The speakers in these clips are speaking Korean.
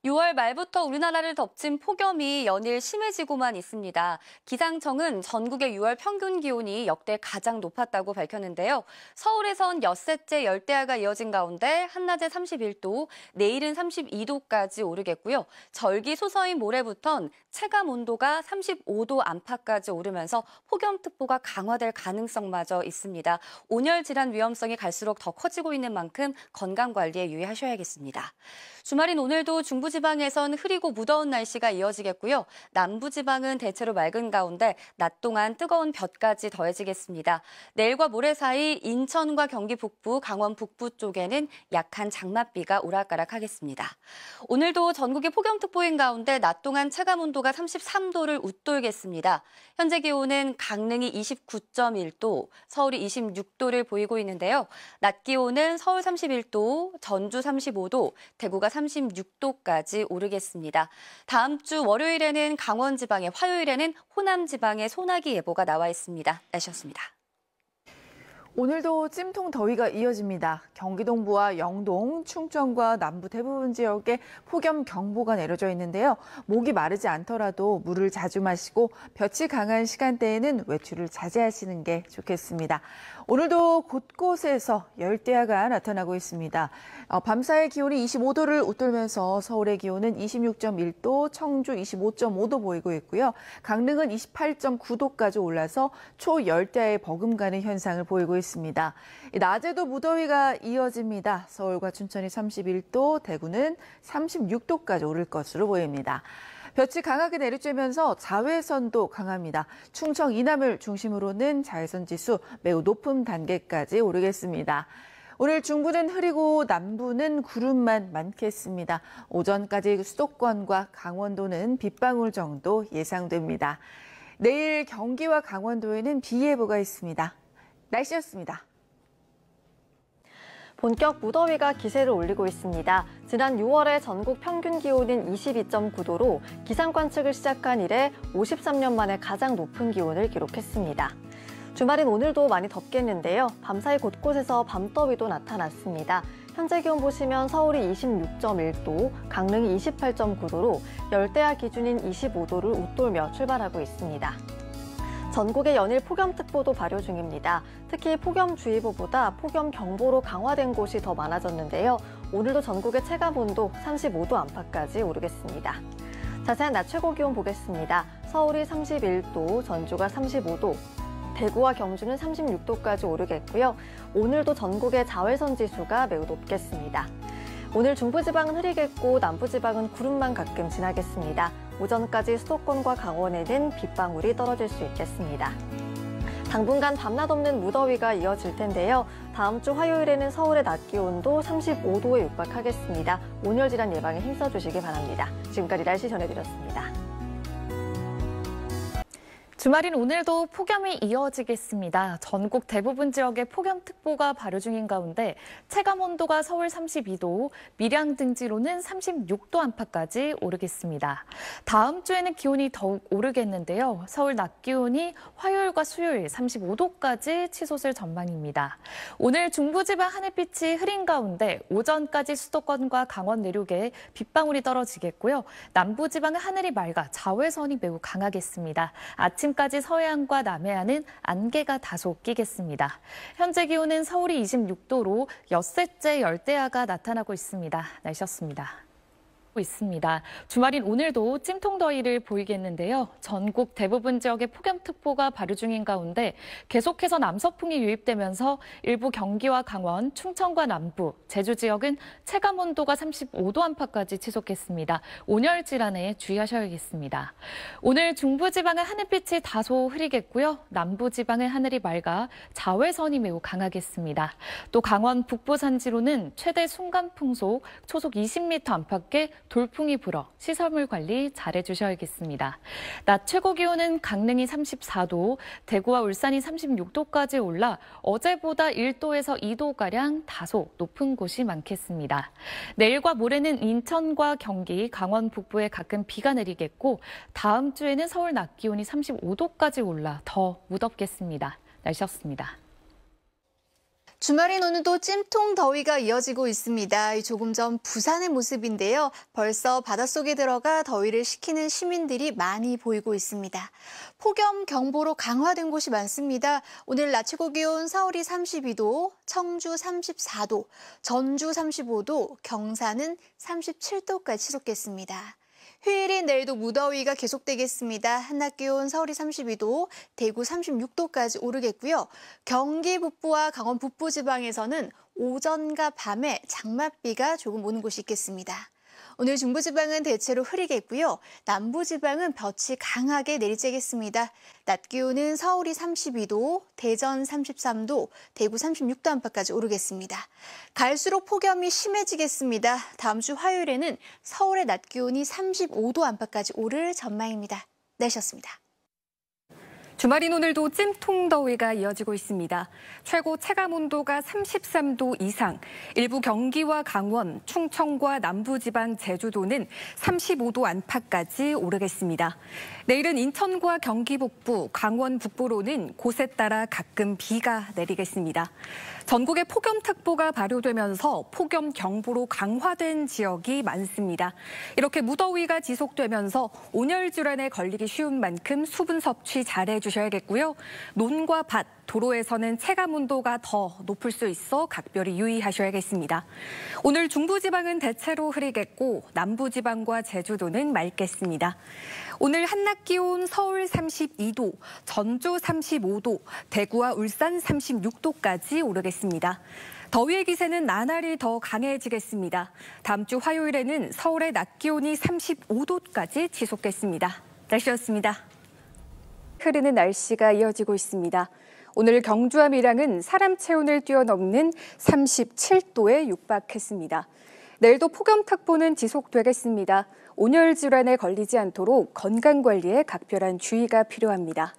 6월 말부터 우리나라를 덮친 폭염이 연일 심해지고만 있습니다. 기상청은 전국의 6월 평균 기온이 역대 가장 높았다고 밝혔는데요. 서울에선 엿새째 열대야가 이어진 가운데 한낮에 31도, 내일은 32도까지 오르겠고요. 절기 소서인 모레부턴 체감 온도가 35도 안팎까지 오르면서 폭염특보가 강화될 가능성마저 있습니다. 온열 질환 위험성이 갈수록 더 커지고 있는 만큼 건강관리에 유의하셔야겠습니다. 주말인 오늘도 중부지방에선 흐리고 무더운 날씨가 이어지겠고요. 남부지방은 대체로 맑은 가운데 낮 동안 뜨거운 볕까지 더해지겠습니다. 내일과 모레 사이 인천과 경기 북부, 강원 북부 쪽에는 약한 장맛비가 오락가락하겠습니다. 오늘도 전국이 폭염특보인 가운데 낮 동안 체감 온도가 33도를 웃돌겠습니다. 현재 기온은 강릉이 29.1도, 서울이 26도를 보이고 있는데요. 낮 기온은 서울 31도, 전주 35도, 대구가 36도까지 오르겠습니다. 다음 주 월요일에는 강원 지방에, 화요일에는 호남 지방에 소나기 예보가 나와 있습니다. 날씨였습니다. 오늘도 찜통 더위가 이어집니다. 경기 동부와 영동, 충청과 남부 대부분 지역에 폭염 경보가 내려져 있는데요. 목이 마르지 않더라도 물을 자주 마시고 볕이 강한 시간대에는 외출을 자제하시는 게 좋겠습니다. 오늘도 곳곳에서 열대야가 나타나고 있습니다. 밤사이 기온이 25도를 웃돌면서 서울의 기온은 26.1도, 청주 25.5도 보이고 있고요. 강릉은 28.9도까지 올라서 초열대야에 버금가는 현상을 보이고 있습니다. 낮에도 무더위가 이어집니다. 서울과 춘천이 31도, 대구는 36도까지 오를 것으로 보입니다. 볕이 강하게 내리쬐면서 자외선도 강합니다. 충청 이남을 중심으로는 자외선 지수 매우 높은 단계까지 오르겠습니다. 오늘 중부는 흐리고 남부는 구름만 많겠습니다. 오전까지 수도권과 강원도는 빗방울 정도 예상됩니다. 내일 경기와 강원도에는 비 예보가 있습니다. 날씨였습니다. 본격 무더위가 기세를 올리고 있습니다. 지난 6월에 전국 평균 기온은 22.9도로 기상 관측을 시작한 이래 53년 만에 가장 높은 기온을 기록했습니다. 주말인 오늘도 많이 덥겠는데요. 밤사이 곳곳에서 밤더위도 나타났습니다. 현재 기온 보시면 서울이 26.1도, 강릉이 28.9도로 열대야 기준인 25도를 웃돌며 출발하고 있습니다. 전국에 연일 폭염특보도 발효 중입니다. 특히 폭염주의보보다 폭염경보로 강화된 곳이 더 많아졌는데요. 오늘도 전국의 체감온도 35도 안팎까지 오르겠습니다. 자세한 낮 최고 기온 보겠습니다. 서울이 31도, 전주가 35도, 대구와 경주는 36도까지 오르겠고요. 오늘도 전국의 자외선 지수가 매우 높겠습니다. 오늘 중부지방은 흐리겠고 남부지방은 구름만 가끔 지나겠습니다. 오전까지 수도권과 강원에는 빗방울이 떨어질 수 있겠습니다. 당분간 밤낮 없는 무더위가 이어질 텐데요. 다음 주 화요일에는 서울의 낮 기온도 35도에 육박하겠습니다. 온열 질환 예방에 힘써주시기 바랍니다. 지금까지 날씨 전해드렸습니다. 주말인 오늘도 폭염이 이어지겠습니다. 전국 대부분 지역에 폭염특보가 발효 중인 가운데 체감온도가 서울 32도, 밀양 등지로는 36도 안팎까지 오르겠습니다. 다음 주에는 기온이 더욱 오르겠는데요. 서울 낮 기온이 화요일과 수요일 35도까지 치솟을 전망입니다. 오늘 중부지방 하늘빛이 흐린 가운데 오전까지 수도권과 강원 내륙에 빗방울이 떨어지겠고요. 남부지방은 하늘이 맑아 자외선이 매우 강하겠습니다. 아침까지 서해안과 남해안은 안개가 다소 끼겠습니다. 현재 기온은 서울이 26도로 엿새째 열대야가 나타나고 있습니다. 날씨였습니다. 주말인 오늘도 찜통 더위를 보이겠는데요. 전국 대부분 지역에 폭염특보가 발효 중인 가운데 계속해서 남서풍이 유입되면서 일부 경기와 강원, 충청과 남부, 제주 지역은 체감 온도가 35도 안팎까지 치솟겠습니다. 온열 질환에 주의하셔야겠습니다. 오늘 중부지방은 하늘빛이 다소 흐리겠고요. 남부지방은 하늘이 맑아 자외선이 매우 강하겠습니다. 또 강원 북부 산지로는 최대 순간풍속 초속 20m 안팎의 돌풍이 불어 시설물 관리 잘해주셔야겠습니다. 낮 최고 기온은 강릉이 34도, 대구와 울산이 36도까지 올라 어제보다 1도에서 2도가량 다소 높은 곳이 많겠습니다. 내일과 모레는 인천과 경기, 강원 북부에 가끔 비가 내리겠고 다음 주에는 서울 낮 기온이 35도까지 올라 더 무덥겠습니다. 날씨였습니다. 주말인 오늘도 찜통 더위가 이어지고 있습니다. 조금 전 부산의 모습인데요. 벌써 바닷속에 들어가 더위를 식히는 시민들이 많이 보이고 있습니다. 폭염 경보로 강화된 곳이 많습니다. 오늘 낮 최고 기온 서울이 32도, 청주 34도, 전주 35도, 경산은 37도까지 치솟겠습니다. 휴일인 내일도 무더위가 계속되겠습니다. 한낮 기온 서울이 32도, 대구 36도까지 오르겠고요. 경기 북부와 강원 북부 지방에서는 오전과 밤에 장맛비가 조금 오는 곳이 있겠습니다. 오늘 중부지방은 대체로 흐리겠고요. 남부지방은 볕이 강하게 내리쬐겠습니다. 낮 기온은 서울이 32도, 대전 33도, 대구 36도 안팎까지 오르겠습니다. 갈수록 폭염이 심해지겠습니다. 다음 주 화요일에는 서울의 낮 기온이 35도 안팎까지 오를 전망입니다. 날씨였습니다. 주말인 오늘도 찜통 더위가 이어지고 있습니다. 최고 체감 온도가 33도 이상, 일부 경기와 강원, 충청과 남부지방 제주도는 35도 안팎까지 오르겠습니다. 내일은 인천과 경기 북부, 강원 북부로는 곳에 따라 가끔 비가 내리겠습니다. 전국에 폭염특보가 발효되면서 폭염 경보로 강화된 지역이 많습니다. 이렇게 무더위가 지속되면서 온열 질환에 걸리기 쉬운 만큼 수분 섭취 잘해 주셔야겠고요. 논과 밭, 도로에서는 체감 온도가 더 높을 수 있어 각별히 유의하셔야겠습니다. 오늘 중부지방은 대체로 흐리겠고 남부지방과 제주도는 맑겠습니다. 오늘 한낮 기온 서울 32도, 전주 35도, 대구와 울산 36도까지 오르겠습니다. 더위의 기세는 나날이 더 강해지겠습니다. 다음 주 화요일에는 서울의 낮 기온이 35도까지 치솟겠습니다. 날씨였습니다. 흐리는 날씨가 이어지고 있습니다. 오늘 경주와 밀양은 사람 체온을 뛰어넘는 37도에 육박했습니다. 내일도 폭염특보는 지속되겠습니다. 온열 질환에 걸리지 않도록 건강관리에 각별한 주의가 필요합니다.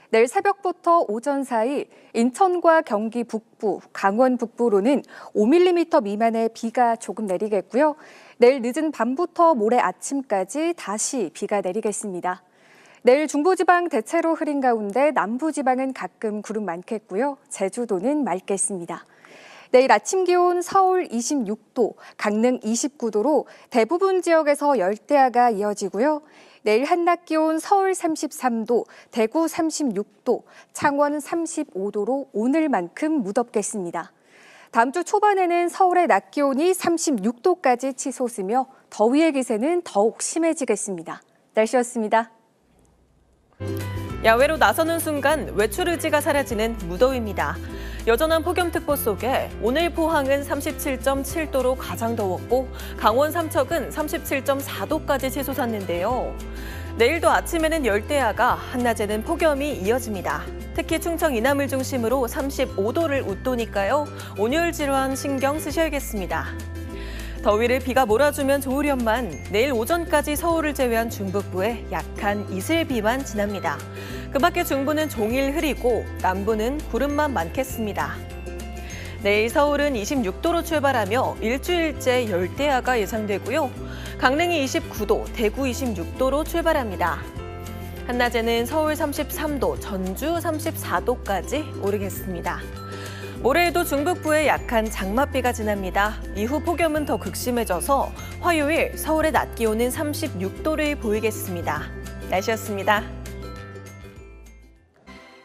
내일 새벽부터 오전 사이 인천과 경기 북부, 강원 북부로는 5mm 미만의 비가 조금 내리겠고요. 내일 늦은 밤부터 모레 아침까지 다시 비가 내리겠습니다. 내일 중부지방 대체로 흐린 가운데 남부지방은 가끔 구름 많겠고요. 제주도는 맑겠습니다. 내일 아침 기온 서울 26도, 강릉 29도로 대부분 지역에서 열대야가 이어지고요. 내일 한낮 기온 서울 33도, 대구 36도, 창원 35도로 오늘만큼 무덥겠습니다. 다음 주 초반에는 서울의 낮 기온이 36도까지 치솟으며 더위의 기세는 더욱 심해지겠습니다. 날씨였습니다. 야외로 나서는 순간 외출 의지가 사라지는 무더위입니다. 여전한 폭염특보 속에 오늘 포항은 37.7도로 가장 더웠고 강원 삼척은 37.4도까지 치솟았는데요. 내일도 아침에는 열대야가, 한낮에는 폭염이 이어집니다. 특히 충청 이남을 중심으로 35도를 웃도니까요. 온열 질환 신경 쓰셔야겠습니다. 더위를 비가 몰아주면 좋으련만 내일 오전까지 서울을 제외한 중북부에 약한 이슬비만 지납니다. 그 밖에 중부는 종일 흐리고 남부는 구름만 많겠습니다. 내일 서울은 26도로 출발하며 일주일째 열대야가 예상되고요. 강릉이 29도, 대구 26도로 출발합니다. 한낮에는 서울 33도, 전주 34도까지 오르겠습니다. 모레에도 중북부에 약한 장맛비가 지납니다. 이후 폭염은 더 극심해져서 화요일 서울의 낮 기온은 36도를 보이겠습니다. 날씨였습니다.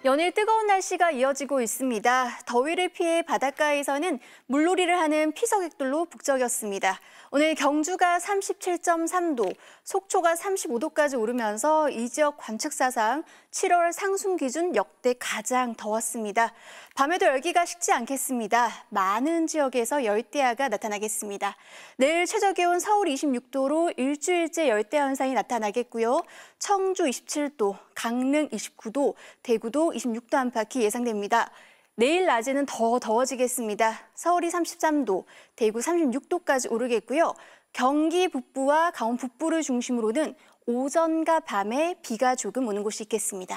연일 뜨거운 날씨가 이어지고 있습니다. 더위를 피해 바닷가에서는 물놀이를 하는 피서객들로 북적였습니다. 오늘 경주가 37.3도, 속초가 35도까지 오르면서 이 지역 관측사상 7월 상순 기준 역대 가장 더웠습니다. 밤에도 열기가 식지 않겠습니다. 많은 지역에서 열대야가 나타나겠습니다. 내일 최저기온 서울 26도로 일주일째 열대야 현상이 나타나겠고요. 청주 27도, 강릉 29도, 대구도 26도 안팎이 예상됩니다. 내일 낮에는 더 더워지겠습니다. 서울이 33도, 대구 36도까지 오르겠고요. 경기 북부와 강원 북부를 중심으로는 오전과 밤에 비가 조금 오는 곳이 있겠습니다.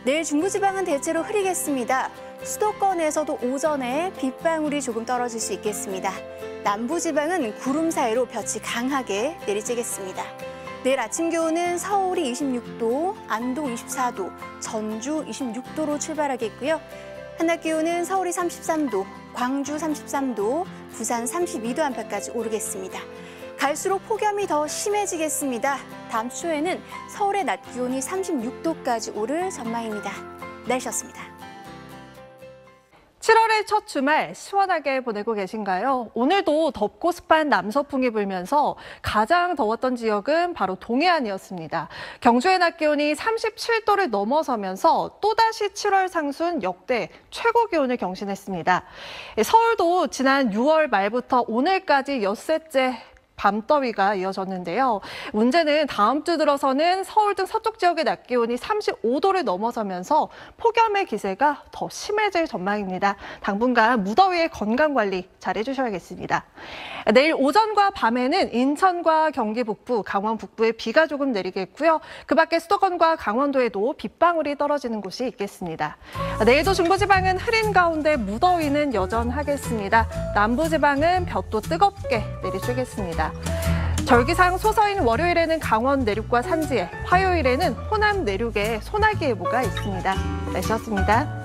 내일 중부지방은 대체로 흐리겠습니다. 수도권에서도 오전에 빗방울이 조금 떨어질 수 있겠습니다. 남부지방은 구름 사이로 볕이 강하게 내리쬐겠습니다. 내일 아침 기온은 서울이 26도, 안동 24도, 전주 26도로 출발하겠고요. 한낮 기온은 서울이 33도, 광주 33도, 부산 32도 안팎까지 오르겠습니다. 갈수록 폭염이 더 심해지겠습니다. 다음 주 초에는 서울의 낮 기온이 36도까지 오를 전망입니다. 날씨였습니다. 7월의 첫 주말 시원하게 보내고 계신가요? 오늘도 덥고 습한 남서풍이 불면서 가장 더웠던 지역은 바로 동해안이었습니다. 경주의 낮 기온이 37도를 넘어서면서 또다시 7월 상순 역대 최고 기온을 경신했습니다. 서울도 지난 6월 말부터 오늘까지 엿새째 밤더위가 이어졌는데요. 문제는 다음 주 들어서는 서울 등 서쪽 지역의 낮 기온이 35도를 넘어서면서 폭염의 기세가 더 심해질 전망입니다. 당분간 무더위의 건강관리 잘 해주셔야겠습니다. 내일 오전과 밤에는 인천과 경기 북부, 강원 북부에 비가 조금 내리겠고요. 그 밖에 수도권과 강원도에도 빗방울이 떨어지는 곳이 있겠습니다. 내일도 중부지방은 흐린 가운데 무더위는 여전하겠습니다. 남부지방은 볕도 뜨겁게 내리쬐겠습니다. 절기상 소서인 월요일에는 강원 내륙과 산지에, 화요일에는 호남 내륙에 소나기 예보가 있습니다. 날씨였습니다.